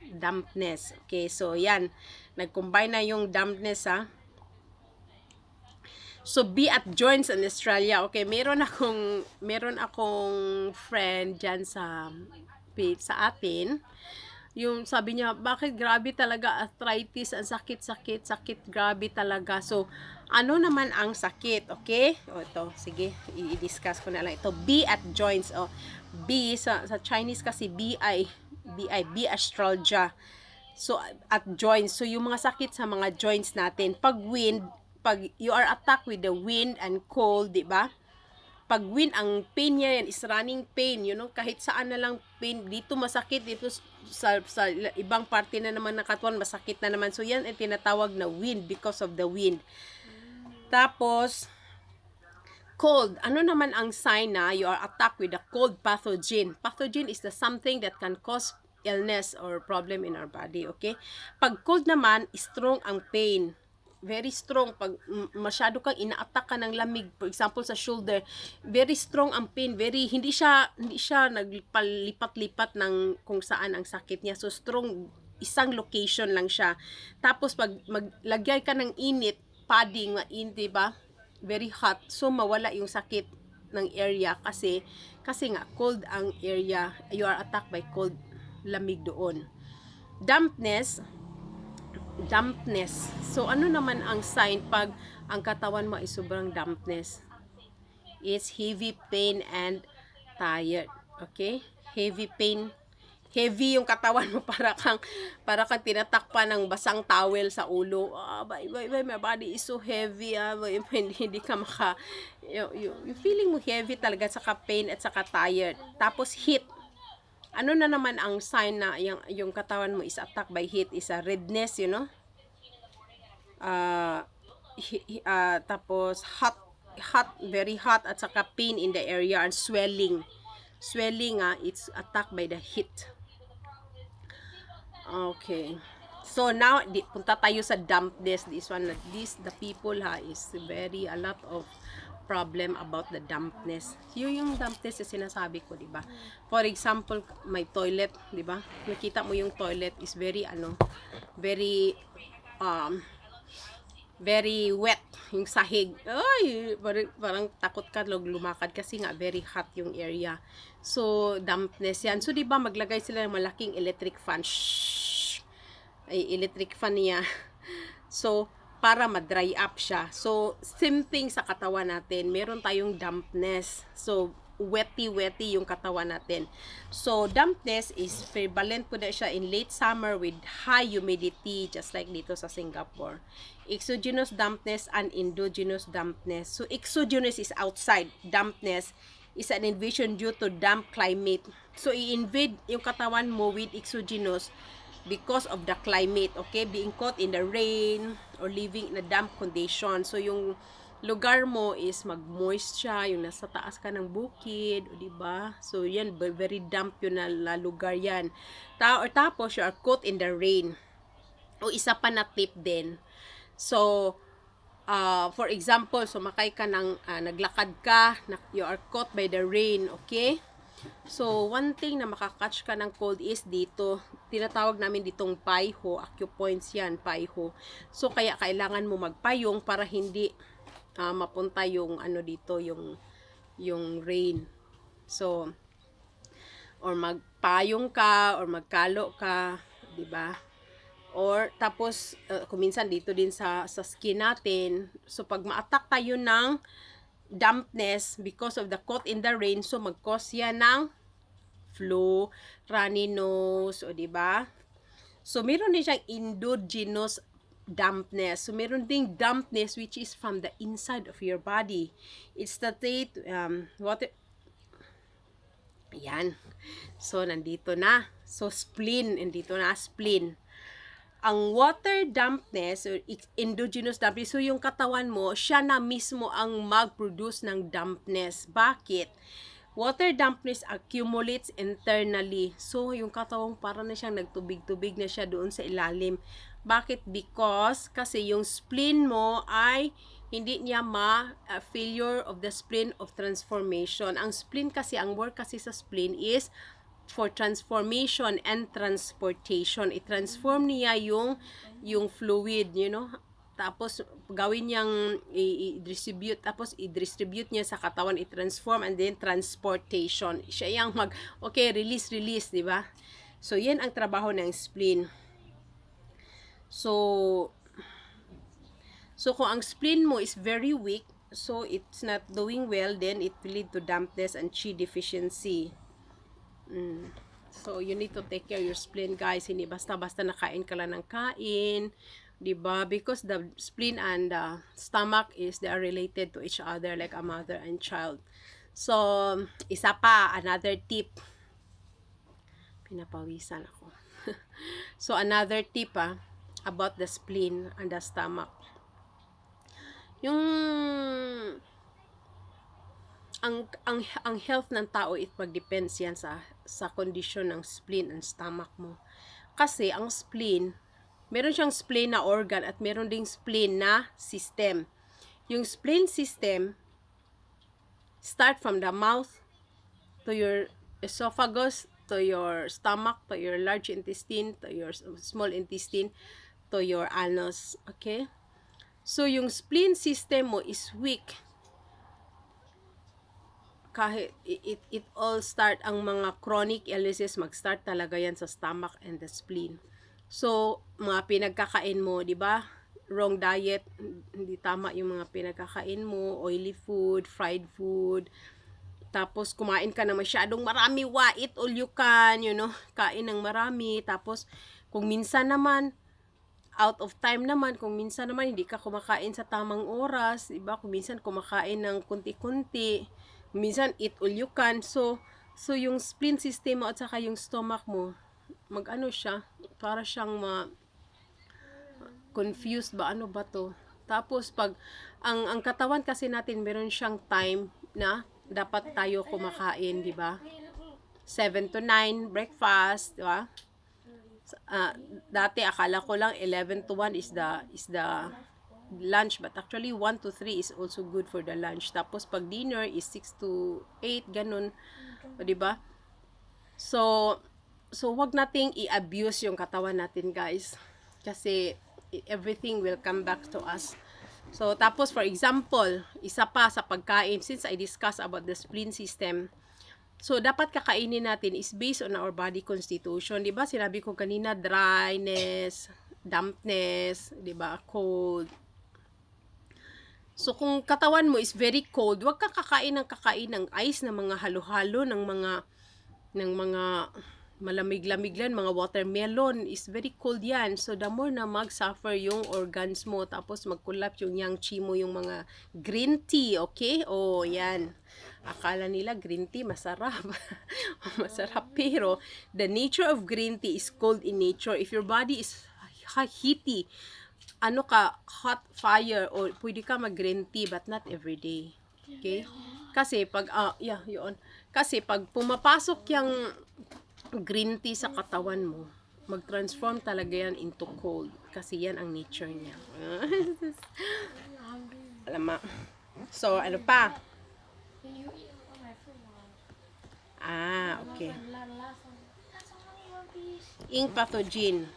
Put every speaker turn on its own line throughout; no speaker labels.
dampness. Okay, so yan. Nag-combine na yung dampness, ha. So, be at joints in Australia. Okay, meron akong friend dyan sa atin. Yung sabi niya, bakit grabe talaga arthritis, ang sakit, grabe talaga. So, ano naman ang sakit, okay? O ito, sige, i-discuss ko na lang ito. B at joints, o. B, sa Chinese kasi B astralgia. So, at joints. So, yung mga sakit sa mga joints natin. Pag you are attacked with the wind and cold, di ba? Pag wind, ang pain niya yan is running pain, kahit saan na lang pain, dito masakit, dito sa ibang parte na naman ng katawan, masakit na naman. So, yan ay tinatawag na wind because of the wind. Tapos, cold. Ano naman ang sign na you are attacked with a cold pathogen? Pathogen is the something that can cause illness or problem in our body, okay? Pag cold naman, strong ang pain. Very strong. Pag masyado kang ina-attack ka ng lamig, for example sa shoulder, very strong ang pain. Hindi siya naglipat-lipat ng kung saan ang sakit niya. So strong, isang location lang siya. Tapos pag maglagay ka ng init, padding, di ba? Very hot. So mawala yung sakit ng area kasi nga cold ang area. You are attacked by cold, lamig doon. Dampness. So, ano naman ang sign pag ang katawan mo ay sobrang dampness? It's heavy pain and tired. Okay? Heavy pain. Heavy yung katawan mo, para kang tinatakpan ng basang towel sa ulo. My body is so heavy. Hindi ka yung feeling mo heavy talaga, saka pain at saka tired. Tapos heat. Ano na naman ang sign na yung katawan mo is attacked by heat? Is a redness, tapos hot, very hot, at saka pain in the area and swelling. It's attacked by the heat. Okay. So now, punta tayo sa dampness. The people is a lot of problem about the dampness. Yung dampness is sinasabi ko, di ba? For example, may toilet, di ba? Nakita mo yung toilet is very wet yung sahig. Ay, parang takot ka lumakad kasi nga very hot yung area. So, dampness yan. So, di ba maglagay sila ng malaking electric fan. Electric fan niya. So, para ma-dry up siya. So, same thing sa katawan natin. Meron tayong dampness. So, wetty yung katawan natin. So, dampness is prevalent po na siya in late summer with high humidity, just like dito sa Singapore. Exogenous dampness and endogenous dampness. So, exogenous is outside. Dampness is an invasion due to damp climate. So, i-invade yung katawan mo with exogenous because of the climate, okay? Being caught in the rain or living in a damp condition. So, yung lugar mo is mag-moist siya, yung nasa taas ka ng bukid, o diba? So, yan, very damp yun na lugar yan. Tapos, you are caught in the rain. O isa pa na tip din. So, for example, sumakay ka naglakad ka, you are caught by the rain, okay? So, one thing na makakatch ka ng cold is dito. Tinatawag namin ditong paiho. Acupoints yan, paiho. So, kaya kailangan mo magpayong para hindi mapunta yung dito, yung rain. So, or magpayong ka, or magkalo ka, di ba? Or, tapos, kuminsan dito din sa skin natin. So, pag ma-attack tayo ng dampness because of the caught in the rain, so mag-cause yan ng flu, runny nose, o diba? So meron din siyang endogenous dampness. So meron ding dampness which is from the inside of your body. It's the state yan. So nandito na. So spleen, nandito na spleen. Ang water dampness or endogenous dampness, so yung katawan mo, siya na mismo ang mag-produce ng dampness. Bakit? Water dampness accumulates internally. So, yung katawan para na siyang nagtubig-tubig na siya doon sa ilalim. Bakit? Because, kasi yung spleen mo ay hindi niya failure of the spleen of transformation. Ang spleen kasi, ang work kasi sa spleen is for transformation and transportation. I-transform niya yung fluid, you know. Tapos gawin niyang i-distribute, tapos i-distribute niya sa katawan, i-transform, and then transportation. Siya yung okay, release, di ba? So yan ang trabaho ng spleen. So kung ang spleen mo is very weak, so it's not doing well, then it will lead to dampness and chi deficiency. So you need to take care of your spleen, guys. Hindi basta-basta nakain ka lang ng kain, 'di ba? Because the spleen and the stomach they are related to each other like a mother and child. So isa pa, another tip. Pinapawisan ako. So another tip about the spleen and the stomach. Yung ang health ng tao, it mag-depends yan sa kondisyon ng spleen and stomach mo. Kasi ang spleen, meron siyang spleen na organ at meron ding spleen na system. Yung spleen system start from the mouth to your esophagus, to your stomach, to your large intestine, to your small intestine, to your anus. Okay? So yung spleen system mo is weak. Kahit it all start, ang mga chronic illnesses mag-start talaga yan sa stomach and the spleen. So mga pinagkakain mo, di ba? Wrong diet, hindi tama yung mga pinagkakain mo, oily food, fried food. Tapos kumain ka na masyadong marami, eat all you can, you know, kain ng marami. Tapos kung minsan naman out of time naman, kung minsan naman hindi ka kumakain sa tamang oras, di ba? Kung minsan kumakain ng kunti-kunti, minsan eat all you can. So yung spleen system mo at saka yung stomach mo, mag-ano siya, para siyang confused ba, ano ba to? Tapos pag ang katawan kasi natin, meron siyang time na dapat tayo kumakain, di ba? 7 to 9 breakfast, di ba? Dati akala ko lang 11 to 1 is the lunch, but actually 1 to 3 is also good for the lunch. Tapos pag dinner is 6 to 8, ganun, di ba? So wag nating i-abuse yung katawan natin, guys, kasi everything will come back to us. So tapos, for example, isa pa sa pagkain, since I discuss about the spleen system, so dapat kakainin natin is based on our body constitution. Di ba sinabi ko kanina, dryness, dampness, di ba, cold. So kung katawan mo is very cold, wag ka kakain ng ice, na mga halo-halo, ng mga malamig-lamig lang, mga watermelon, is very cold yan. So the more na mag-suffer yung organs mo, tapos mag-collapse yung yang chi mo, yung mga green tea, okay? Oh, yan. Akala nila green tea masarap. Masarap, pero the nature of green tea is cold in nature. If your body is heaty, hot fire, or pwede ka mag-green tea, but not every day. Okay? Kasi pag, kasi pag pumapasok yung green tea sa katawan mo, mag-transform talaga yan into cold. Kasi yan ang nature niya. Alam mo. So, ano pa? Okay. Ink pathogen.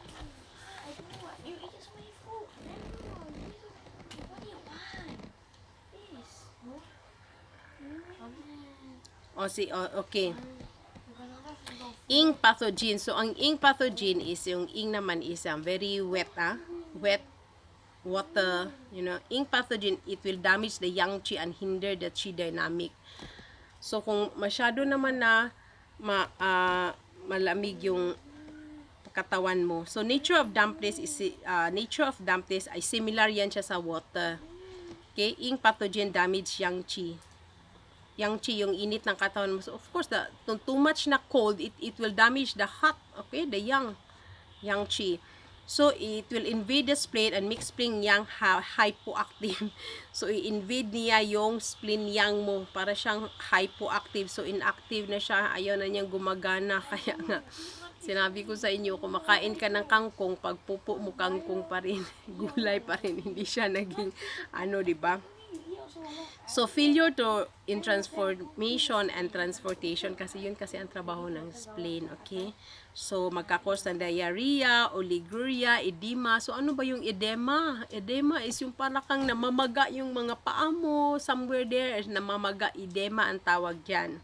Okay. Ink pathogen. So, ang ink pathogen is, yung ink naman is very wet, wet water, you know. Ink pathogen, it will damage the yang chi and hinder the chi dynamic. So, kung masyado naman na malamig yung katawan mo. So, nature of dampness ay similar yan siya sa water. Okay? Ink pathogen damage yang chi. Yang chi, yung init ng katawan mo. So, of course, too much na cold, it will damage the hot, okay, the yang chi. So, it will invade the spleen and make spleen yang hypoactive. So, i-invade niya yung spleen yang mo para siyang hypoactive. So, inactive na siya. Ayaw na niyang gumagana. Kaya nga, sinabi ko sa inyo, kumakain ka ng kangkong, pag pupo mo kangkong pa rin, gulay pa rin, hindi siya naging, diba? So, failure to in transformation and transportation, kasi yun kasi ang trabaho ng spleen, okay? So, magkakos ng diarrhea, oliguria, edema. So, ano ba yung edema? Edema is yung parang kang namamaga yung mga paa mo, somewhere there, namamaga, edema ang tawag dyan.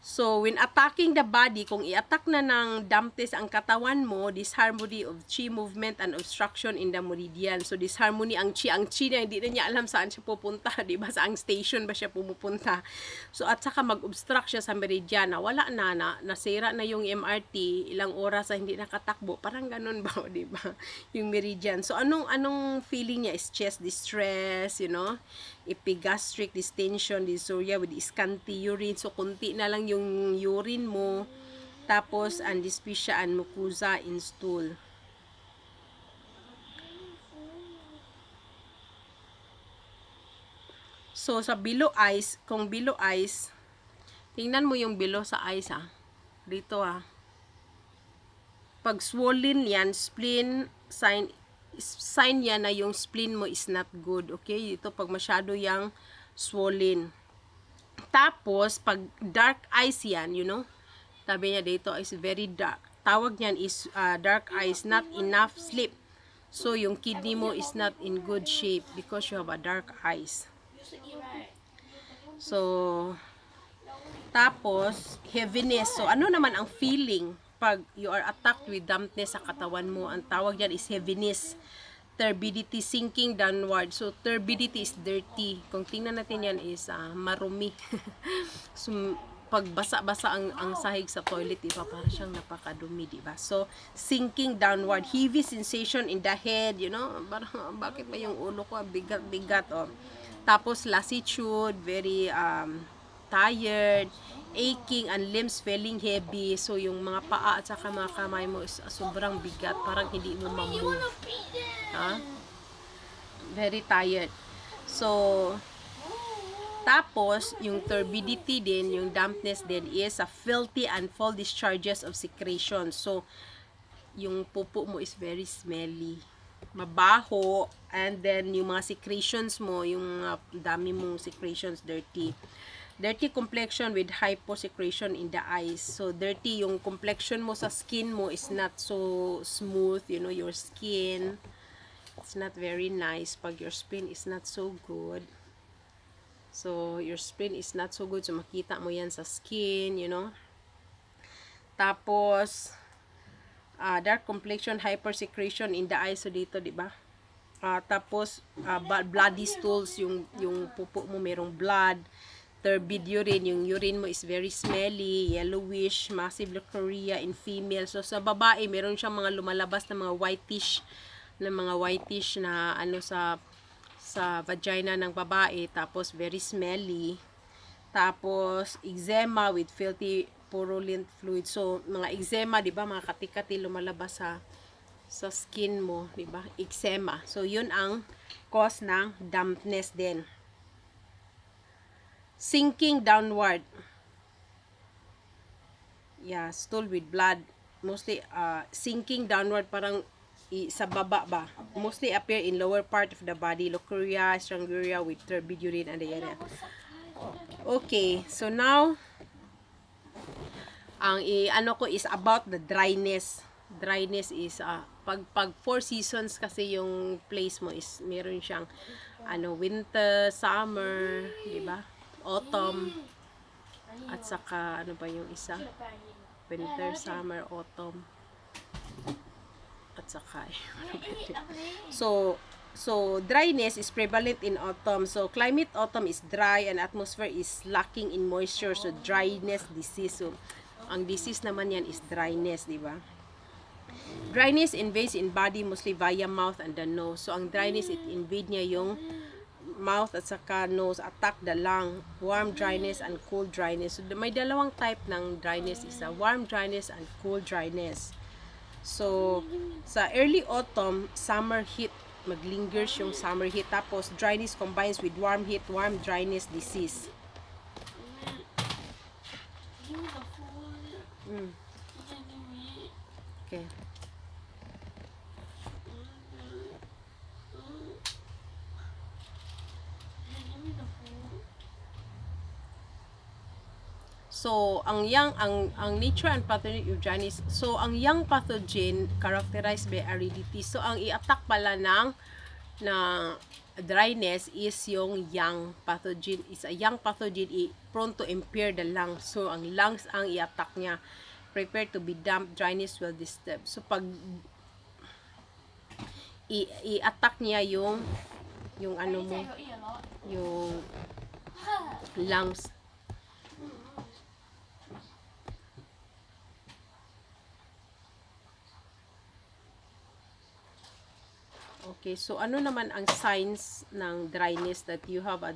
So, when attacking the body, kung i-attack na ng dampness ang katawan mo, disharmony of chi movement and obstruction in the meridian. So, disharmony ang chi na hindi na niya alam saan siya pupunta, di ba? Saang station ba siya pumupunta. So, at saka mag-obstruct siya sa meridian na wala nasira na yung MRT, ilang oras na hindi nakatakbo. Parang ganun ba, di ba? Yung meridian. So, anong feeling niya is chest distress, you know? Epigastric distension, dysuria with scanty urine. So, kunti na lang yung urine mo. Tapos, dyspepsia and mucosa in stool. So, sa below eyes, kung below eyes, tingnan mo yung below sa eyes, ha. Dito, ha. Pag swollen yan, spleen, sign yan na yung spleen mo is not good. Okay? Ito, pag masyado yung swollen. Tapos, pag dark eyes yan, you know, sabi niya dito is very dark. Tawag niyan is dark eyes, not enough sleep. So, yung kidney mo is not in good shape because you have a dark eyes. So, tapos, heaviness. So, ano naman ang feeling pag you are attacked with dampness sa katawan mo? Ang tawag diyan is heaviness, turbidity, sinking downward. So, turbidity is dirty. Kung tingnan natin yan is marumi. So, pag basa-basa ang sahig sa toilet, diba? Para siyang napakadumi, diba? So, sinking downward. Heavy sensation in the head, you know? Parang, bakit ba yung ulo ko? Bigat-bigat, oh. Tapos, lassitude, very tired, aching, and limbs feeling heavy. So, yung mga paa at saka mga kamay mo is sobrang bigat. Parang hindi mo ma-move. Very tired. So, tapos, yung turbidity din, yung dampness din is a filthy and foul discharges of secretion. So, yung pupo mo is very smelly. Mabaho, and then yung mga secretions mo, yung dami mong secretions, dirty. Dirty complexion with hyposecretion in the eyes. So, dirty yung complexion mo sa skin mo is not so smooth, you know, your skin. It's not very nice pag your skin is not so good. So, your skin is not so good. So, makita mo yan sa skin, you know. Tapos, dark complexion, hypersecretion in the eyes. So, dito, diba? Tapos, bloody stools, yung pupo mo merong blood. Turbid urine, yung urine mo is very smelly, yellowish, massive leukorrhea in female. So, sa babae, meron siyang mga lumalabas na mga whitish na ano sa vagina ng babae, tapos very smelly. Tapos, eczema with filthy purulent fluid. So, mga eczema, di ba? Mga kati-kati lumalabas sa skin mo, di ba? Eczema. So, yun ang cause ng dampness din. Sinking downward. Yeah, stool with blood. Mostly, sinking downward, parang sa baba ba. Mostly appear in lower part of the body. Leukorrhea, stranguria with turbid urine and diarrhea. Okay, so now, ang ano ko is about the dryness. Dryness is, pag 4 seasons kasi yung place mo is, meron siyang, winter, summer, di ba? Autumn, at saka, ano ba yung isa? Winter, summer, autumn. At saka so dryness is prevalent in autumn. So climate autumn is dry and atmosphere is lacking in moisture, so dryness disease. So ang disease naman yan is dryness, di ba? Dryness invades in body mostly via mouth and the nose. So ang dryness, it invade niya yung mouth at saka nose, attack the lung. Warm dryness and cold dryness. So may dalawang type ng dryness, is warm dryness and cold dryness. So, sa early autumn, summer heat, maglingers yung summer heat. Tapos, dryness combines with warm heat, warm dryness disease. Okay. So, ang nature and pathogen of dryness. So, ang young pathogen characterized by aridity. So, ang i-attack pala ng na dryness is yung young pathogen. Is a young pathogen prone to impair the lungs. So, ang lungs ang i-attack niya. Prepare to be damp, dryness will disturb. So, pag i-attack niya yung ano mo, yung lungs. Okay, so ano naman ang signs ng dryness that you have a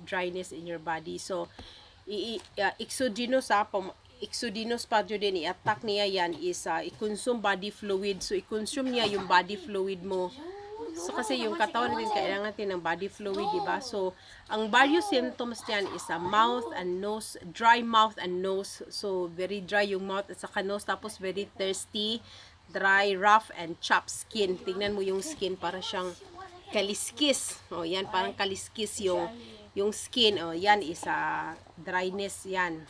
dryness in your body? So exogenous exogenous pathogen i-attack niya yan is i-consume body fluid. So i-consume niya yung body fluid mo. So kasi yung katawan natin kailangan natin ng body fluid, di ba? So ang various symptoms niyan is mouth and nose, dry mouth and nose. So very dry yung mouth at saka nose, tapos very thirsty, dry, rough, and chapped skin. Tingnan mo yung skin, para siyang kaliskis. O, yan, parang kaliskis yung skin. O, yan is dryness yan.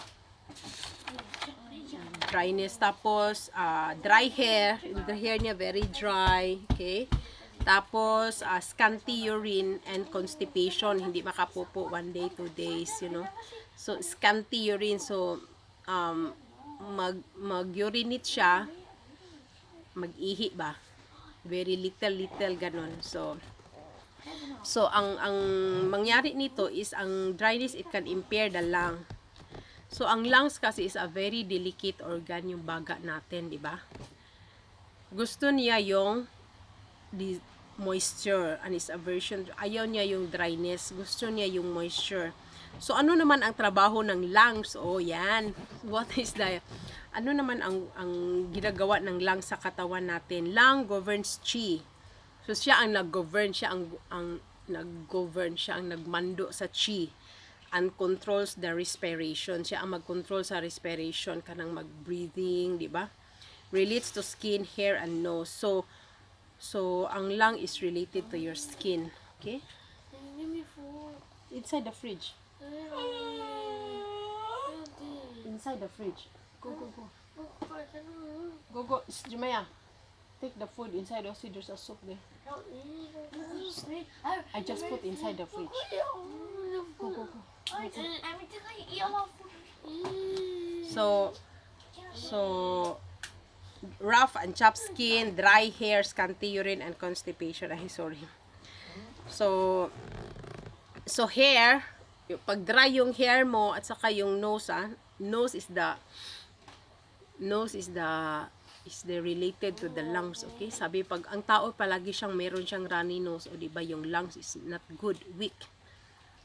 Dryness. Tapos, dry hair. The hair niya very dry. Okay? Tapos, scanty urine and constipation. Hindi makapupo 1 day, 2 days, you know. So, scanty urine. So, mag-urinate siya, mag-ihi ba, very little ganon. So ang mangyari nito is ang dryness, it can impair the lung. So ang lungs kasi is a very delicate organ, yung baga natin, di ba? Gusto niya yung moisture, and is aversion, ayaw niya yung dryness, gusto niya yung moisture. So ano naman ang trabaho ng lungs? Oh, yan. What is the ano naman ang ginagawa ng lung sa katawan natin? Lung governs chi. So siya ang nag-govern, siya ang nag-govern, siya ang nagmando sa chi, and controls the respiration. Siya ang mag-control sa respiration, kanang mag-breathing, di ba? Relates to skin, hair, and nose. So ang lung is related to your skin. Okay? Inside the fridge. Inside the fridge. Go. Go. Jumaya, take the food inside. Also, there's a soup there. I just put inside the fridge. Go. So, rough and chapped skin, dry hair, scanty urine, and constipation. Ay, sorry. So hair, pag dry yung hair mo at saka yung nose, nose is the related to the lungs, okay? Sabi pag ang tao palagi meron siyang runny nose, o di ba yung lungs is not good, weak.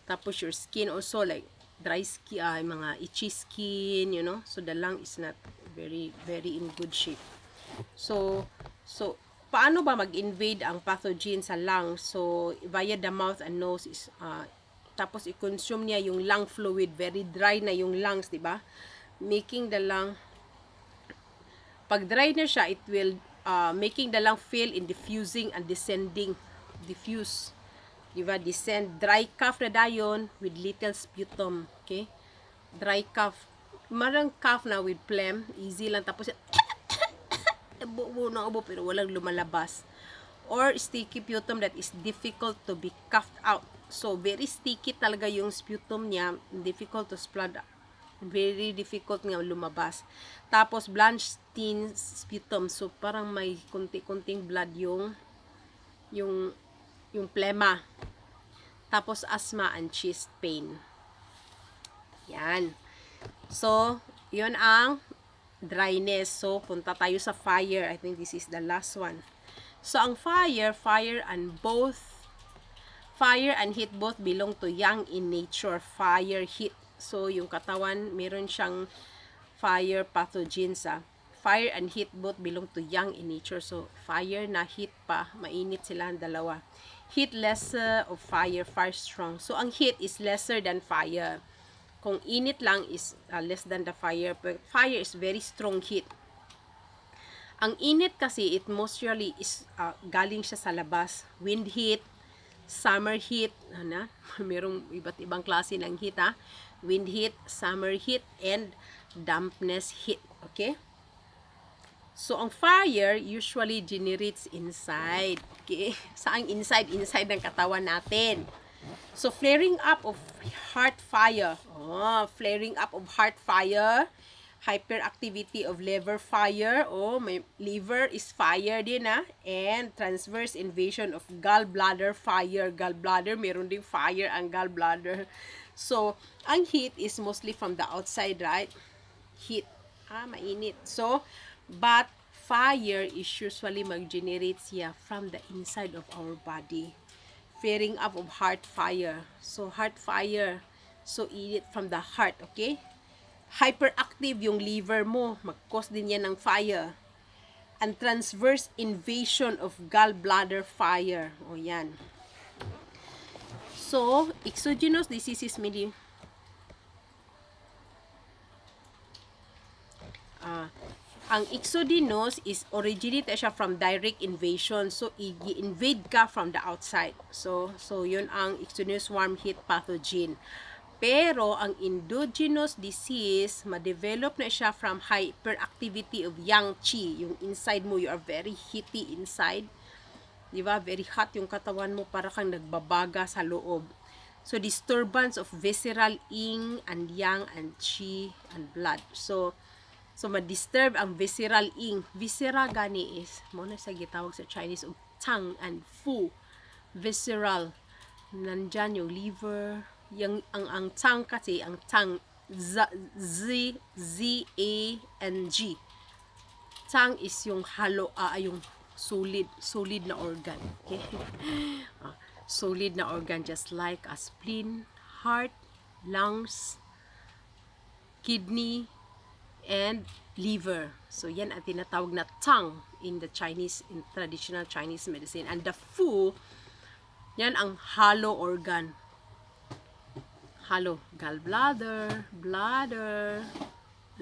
Tapos your skin also like dry skin, mga itchy skin, you know? So the lung is not very in good shape. So paano ba mag-invade ang pathogen sa lungs? So via the mouth and nose is tapos i-consume niya yung lung fluid, very dry na yung lungs, di ba? Making the lung, pag dry na siya, it will making the lung fail in diffusing and descending. Diffuse, di ba? Descend. Dry cough na dayon with little sputum, okay? Dry cough, marang cough na with phlegm, easy lang, tapos ubo pero walang lumalabas. Or sticky sputum that is difficult to be coughed out. So, very sticky talaga yung sputum niya, difficult to splat, very difficult nga lumabas. Tapos, blanched thin sputum. So, parang may kunti-kunting blood yung plema. Tapos, asthma and chest pain. Yan. So, yun ang dryness. So, punta tayo sa fire. I think this is the last one. So, ang fire and heat both belong to yang in nature. Fire, heat. So, yung katawan, meron siyang fire pathogens. Fire and heat both belong to yang in nature. So, fire na heat pa, mainit sila ang dalawa. Heat lesser of fire, fire strong. So, ang heat is lesser than fire. Kung init lang is less than the fire. But fire is very strong heat. Ang init kasi, it mostly is galing siya sa labas. Wind heat, summer heat, merong iba't ibang klase ng heat, wind heat, summer heat, and dampness heat. Okay? So, ang fire usually generates inside. Okay? Saan inside? Inside ng katawan natin. So, flaring up of heart fire. Oh, flaring up of heart fire. Hyperactivity of liver fire. Oh, may liver is fire din And transverse invasion of gallbladder fire. Gallbladder, meron ding fire ang gallbladder. So, ang heat is mostly from the outside, right? Heat. Mainit. So, but fire is usually mag-generate siya from the inside of our body. Flaring up of heart fire. So, heart fire. So, eat it from the heart, okay? Hyperactive yung liver mo. Mag-cause din yan ng fire. And transverse invasion of gallbladder fire. O, yan. So, exogenous diseases meaning ang exogenous is originate siya from direct invasion. So, i-invade ka from the outside. So yun ang exogenous warm heat pathogen. Pero, ang endogenous disease, ma-develop na siya from hyperactivity of yang qi. Yung inside mo, you are very heaty inside. Diba? Very hot yung katawan mo, para kang nagbabaga sa loob. So, disturbance of visceral yin and yang and qi and blood. So ma-disturb ang visceral yin. Viscera gani is, muna sa gitawag sa Chinese, og tang and fu. Visceral. Nandyan yung liver. Ang tang kasi, ang tang, Z-A-N-G. Tang is yung halo, yung solid na organ. Okay? Solid na organ, just like a spleen, heart, lungs, kidney, and liver. So, yan ang tinatawag na tang in the Chinese, in traditional Chinese medicine. And the fu, yan ang hollow organ. Hollow. Gallbladder, bladder,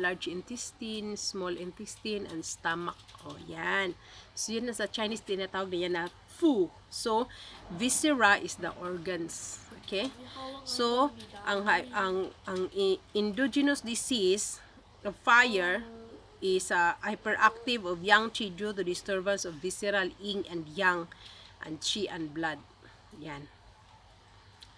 large intestine, small intestine, and stomach. O, yan. So, yan na sa Chinese tinatawag na yan na fu. So, viscera is the organs. Okay? So, ang endogenous disease of fire is hyperactive of yang qi due to disturbance of visceral yin and yang and qi and blood. Yan.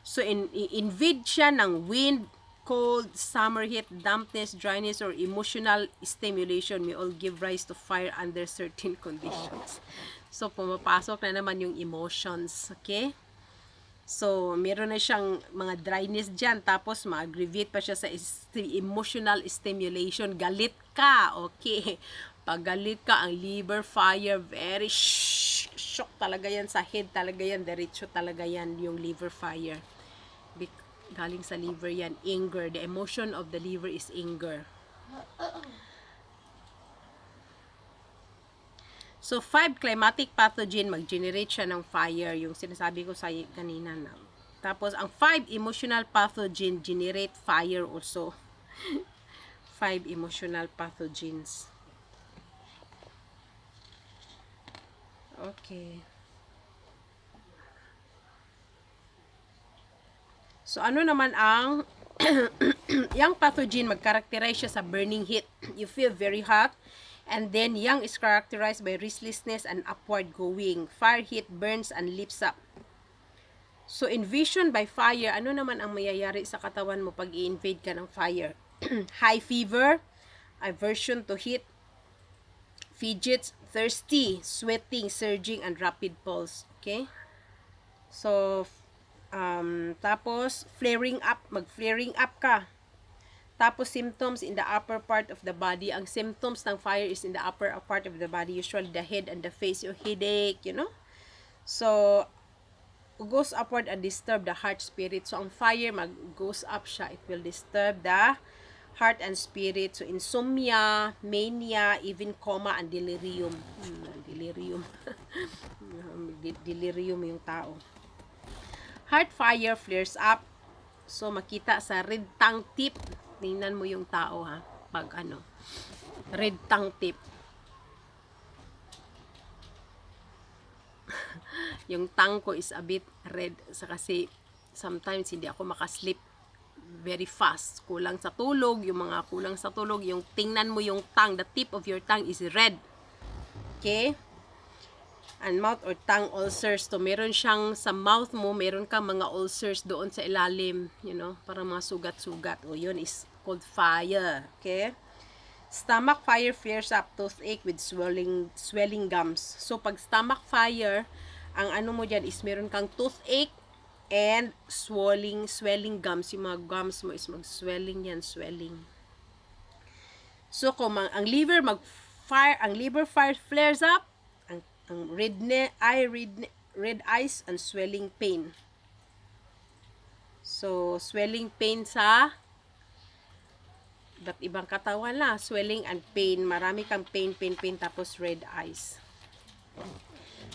So, invade siya ng wind, cold, summer heat, dampness, dryness, or emotional stimulation may all give rise to fire under certain conditions. So, pumapasok na naman yung emotions. Okay? So, meron na siyang mga dryness dyan. Tapos, ma-aggravate pa siya sa emotional stimulation. Galit ka. Okay. Pag galit ka, ang liver fire, very shock talaga yan sa head. Talaga yan. Diretso talaga yan yung liver fire. Galing sa liver yan. Anger. The emotion of the liver is anger. So, 5 climatic pathogen, mag-generate siya ng fire. Yung sinasabi ko sa kanina na. Tapos, ang 5 emotional pathogen generate fire also. 5 emotional pathogens. Okay. So, ano naman ang yung pathogen, mag-characterize siya sa burning heat. You feel very hot. And then, yang is characterized by restlessness and upward going. Fire heat burns and leaps up. So, invasion by fire, ano naman ang mayayari sa katawan mo pag i-invade ka ng fire? High fever, aversion to heat, fidgets, thirsty, sweating, surging, and rapid pulse. Okay? So, tapos, flaring up, mag-flaring up ka. Tapos, symptoms in the upper part of the body. Ang symptoms ng fire is in the upper part of the body. Usually, the head and the face. Yung headache, you know. So, goes upward and disturb the heart spirit. So, ang fire, goes up siya. It will disturb the heart and spirit. So, insomnia, mania, even coma, and delirium. Delirium. Delirium yung tao. Heart fire flares up. So, makita sa red tongue tip. Tingnan mo yung tao ha. Pag red tongue tip. Yung tongue ko is a bit red. Kasi sometimes hindi ako makasleep. very fast. Kulang sa tulog, yung mga kulang sa tulog, yung tingnan mo yung tongue, the tip of your tongue is red. Okay? And mouth or tongue ulcers. So, meron siyang sa mouth mo, meron kang mga ulcers doon sa ilalim, para mga sugat-sugat. O, yun is called fire. Okay? Stomach fire flares up, toothache with swelling gums. So, pag stomach fire, ang ano mo dyan is meron kang toothache and swelling gums. Yung mga gums mo is mag-swelling yan, swelling. So, kung ang liver fire flares up, ang red eyes and swelling pain. So, swelling pain sa iba't ibang katawan na. Swelling and pain. Marami kang pain, tapos red eyes.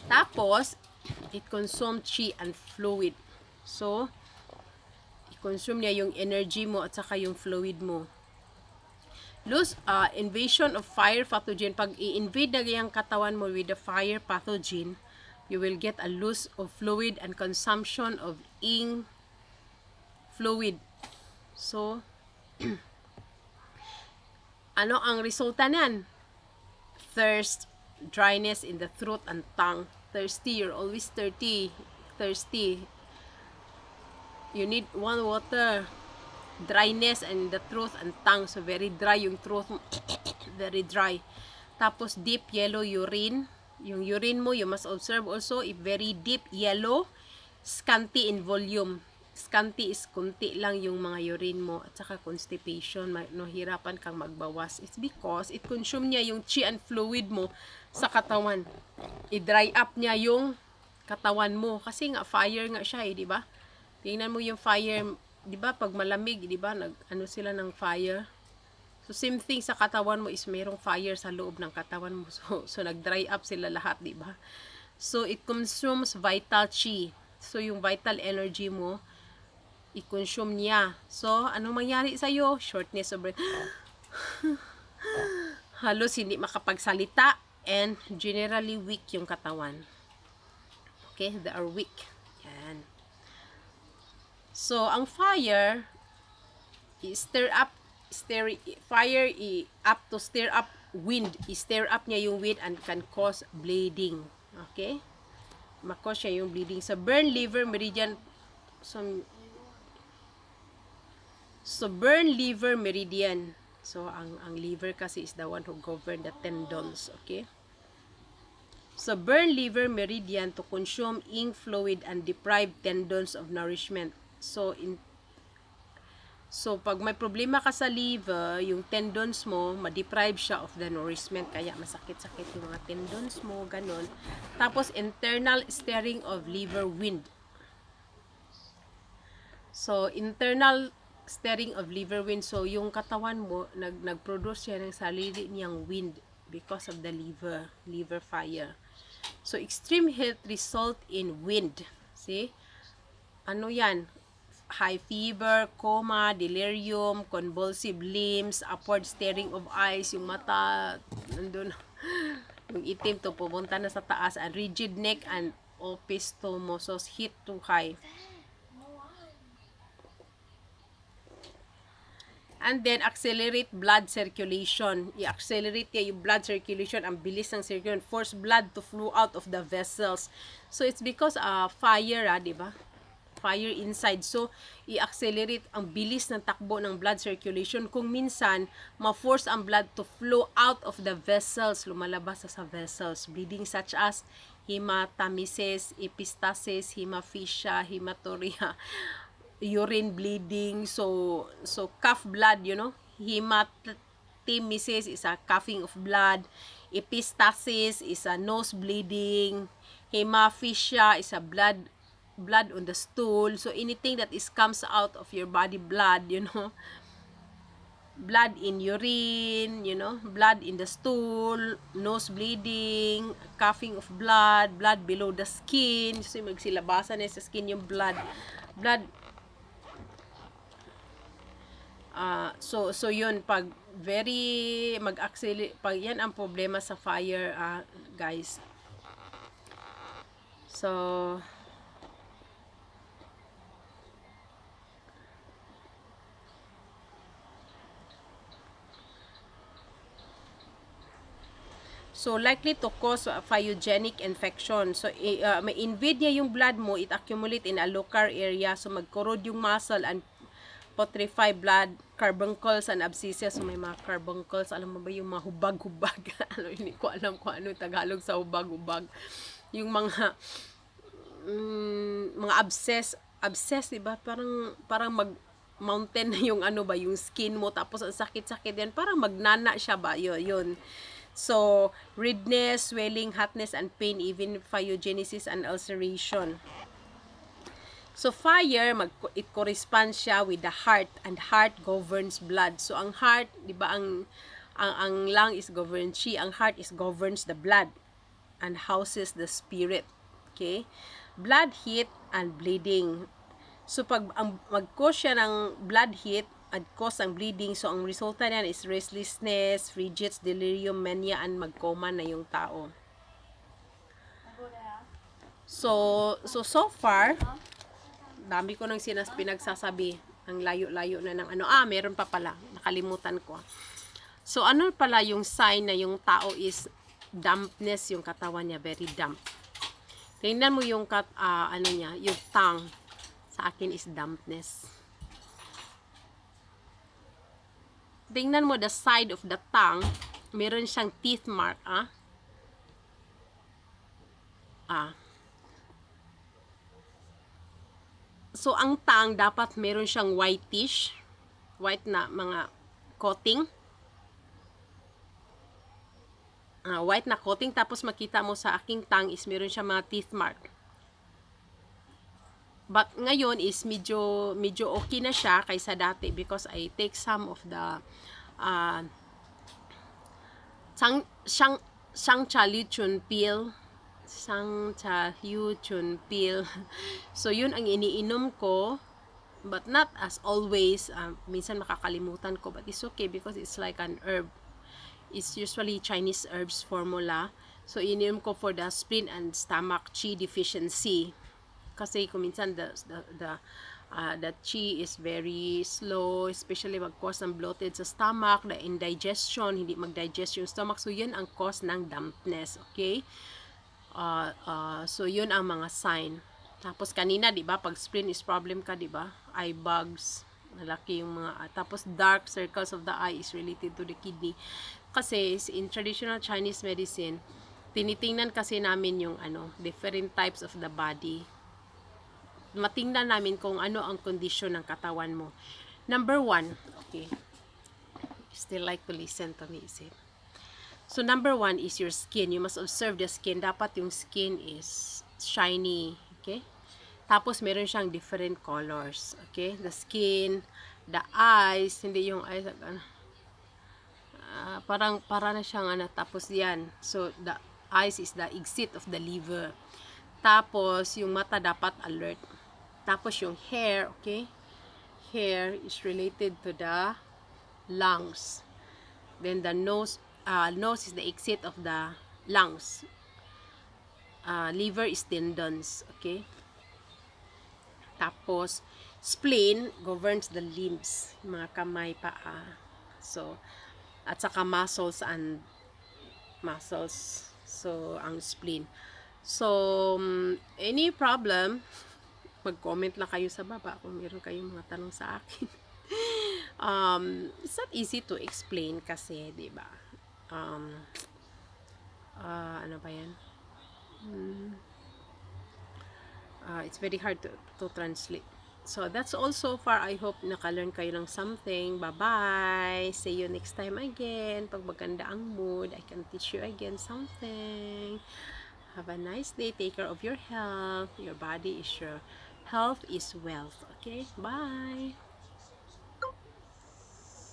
Tapos, it consumes chi and fluid. So, i-consume niya yung energy mo at saka yung fluid mo. Invasion of fire pathogen. Pag i-invade na yung katawan mo with the fire pathogen, you will get a loss of fluid and consumption of ing fluid. So, ano ang resulta niyan? Thirst, dryness in the throat and tongue. Thirsty, you're always thirsty. You need one water. Dryness in the throat and tongue. So, very dry yung throat mo. Very dry. Tapos, deep yellow urine. Yung urine mo, you must observe also, if very deep yellow, scanty in volume. Scanty is kunti lang yung mga urine mo. At saka constipation, hirapan kang magbawas. It's because it consume niya yung chi and fluid mo sa katawan. I-dry up niya yung katawan mo. Kasi nga, fire nga siya di ba? Tingnan mo yung fire, di ba? Pag malamig, di ba? Ano sila ng fire? So, same thing sa katawan mo is mayroong fire sa loob ng katawan mo. So nag-dry up sila lahat, di ba? So, it consumes vital chi. So, yung vital energy mo, i-consume niya. So, anong mangyari sa'yo? Shortness of breath. Halos hindi makapagsalita and generally weak yung katawan. Okay? They are weak. Yan. So, ang fire, stir up wind. I-stir up niya yung wind and can cause bleeding. Okay? Ma-cause siya yung bleeding. Sa burn liver meridian, burn liver meridian. So, ang liver kasi is the one who govern the tendons. Okay? So, burn liver meridian to consume ink fluid and deprive tendons of nourishment. So, pag may problema ka sa liver, yung tendons mo, ma-deprive siya of the nourishment. Kaya masakit-sakit yung mga tendons mo, ganon. Tapos, internal stirring of liver wind. So, internal stirring of liver wind. So, yung katawan mo, nag-produce siya ng sarili niyang wind because of the liver fire. So, extreme heat result in wind. See? Ano yan? High fever, coma, delirium, convulsive limbs, upward staring of eyes, yung mata, nandun, yung itim to, pumunta na sa taas, and rigid neck and opistomosis, heat too high. And then, accelerate blood circulation. I-accelerate niya yung blood circulation, ang bilis ng circulation, force blood to flow out of the vessels. So, it's because fire, di ba? Fire inside. So, i-accelerate ang bilis ng takbo ng blood circulation. Kung minsan, ma-force ang blood to flow out of the vessels, lumalabas sa vessels. Bleeding such as hematomesis, epistasis, hemophagia, hematuria, urine bleeding. So cough blood, hematomesis is a coughing of blood. Epistasis is a nose bleeding. Hemophagia is a blood on the stool. So anything that comes out of your body, blood, blood in urine, blood in the stool, nose bleeding, coughing of blood below the skin. So magsilabasan na sa skin yung blood. So yun, pag very mag-accelerate, pag yan ang problema sa fire, guys. So So, likely to cause pyogenic infection. So, may invade niya yung blood mo, it accumulate in a local area. So, mag-corrode yung muscle and putrefy blood, carbuncles and abscesses. So, may mga carbuncles. Alam mo ba yung mga hubag-hubag? Ano, hindi ko alam kung ano Tagalog sa hubag-hubag. Yung mga abscess, diba? Parang mountain na yung ano ba, yung skin mo, tapos ang sakit-sakit yan, parang magnana siya ba, yun. So, redness, swelling, hotness, and pain, even pyogenesis and ulceration. So, fire, it corresponds siya with the heart, and heart governs blood. So, ang heart, di ba, ang lung is governs chi, ang heart is governs the blood, and houses the spirit. Okay? Blood heat and bleeding. So, pag mag-cause siya ng blood heat at cause ang bleeding, so ang resulta niyan is restlessness, frigids, delirium, mania, and mag-coma na yung tao. So far, dami ko nang pinagsasabi. Ang layo-layo na ng ano. Meron pa pala. Nakalimutan ko. So, ano pala yung sign na yung tao is dampness, yung katawan niya, very damp. Tingnan mo yung ano niya, yung tongue. Sa akin is dampness. Tingnan mo the side of the tongue, meron siyang teeth mark, So, ang tongue, dapat meron siyang whitish, white na mga coating. White na coating, tapos makita mo sa aking tongue is meron siyang mga teeth mark. But ngayon is medyo okay na siya kaysa dati because I take some of the Sangcha Lichun pill. Sangcha Lichun pill. So yun ang iniinom ko, but not as always. Minsan makakalimutan ko, but it's okay because it's like an herb. It's usually Chinese herbs formula. So iniinom ko for the spleen and stomach qi deficiency. Kasi kung minsan the qi is very slow, especially mag-cause ng bloated sa stomach, the indigestion, hindi mag-digest yung stomach. So, yun ang cause ng dampness, okay? So, yun ang mga sign. Tapos, kanina, di ba, pag spleen is problem ka, di ba? Eye bugs, malaki yung mga, tapos dark circles of the eye is related to the kidney. Kasi, in traditional Chinese medicine, tinitingnan kasi namin yung different types of the body. Matingnan namin kung ano ang kondisyon ng katawan mo. Number 1, okay. Still like to listen to me, is it? So, number 1 is your skin. You must observe the skin. Dapat yung skin is shiny, okay? Tapos, meron siyang different colors, okay? The skin, the eyes, hindi yung eyes, para na siyang tapos yan. So, the eyes is the exit of the liver. Tapos, yung mata dapat alert. Tapos, yung hair, okay? Hair is related to the lungs. Then, the nose is the exit of the lungs. Liver is tendons, okay? Tapos, spleen governs the limbs, mga kamay, paa. So, at saka muscles. So, ang spleen. So, any problem, mag-comment lang kayo sa baba kung meron kayong mga tanong sa akin. It's not easy to explain kasi, di ba? Ano ba yan? It's very hard to translate. So, that's all so far. I hope naka-learn kayo ng something. Bye-bye! See you next time again. Pag maganda ang mood, I can teach you again something. Have a nice day. Take care of your health. Your body is your health is wealth. Okay? Bye!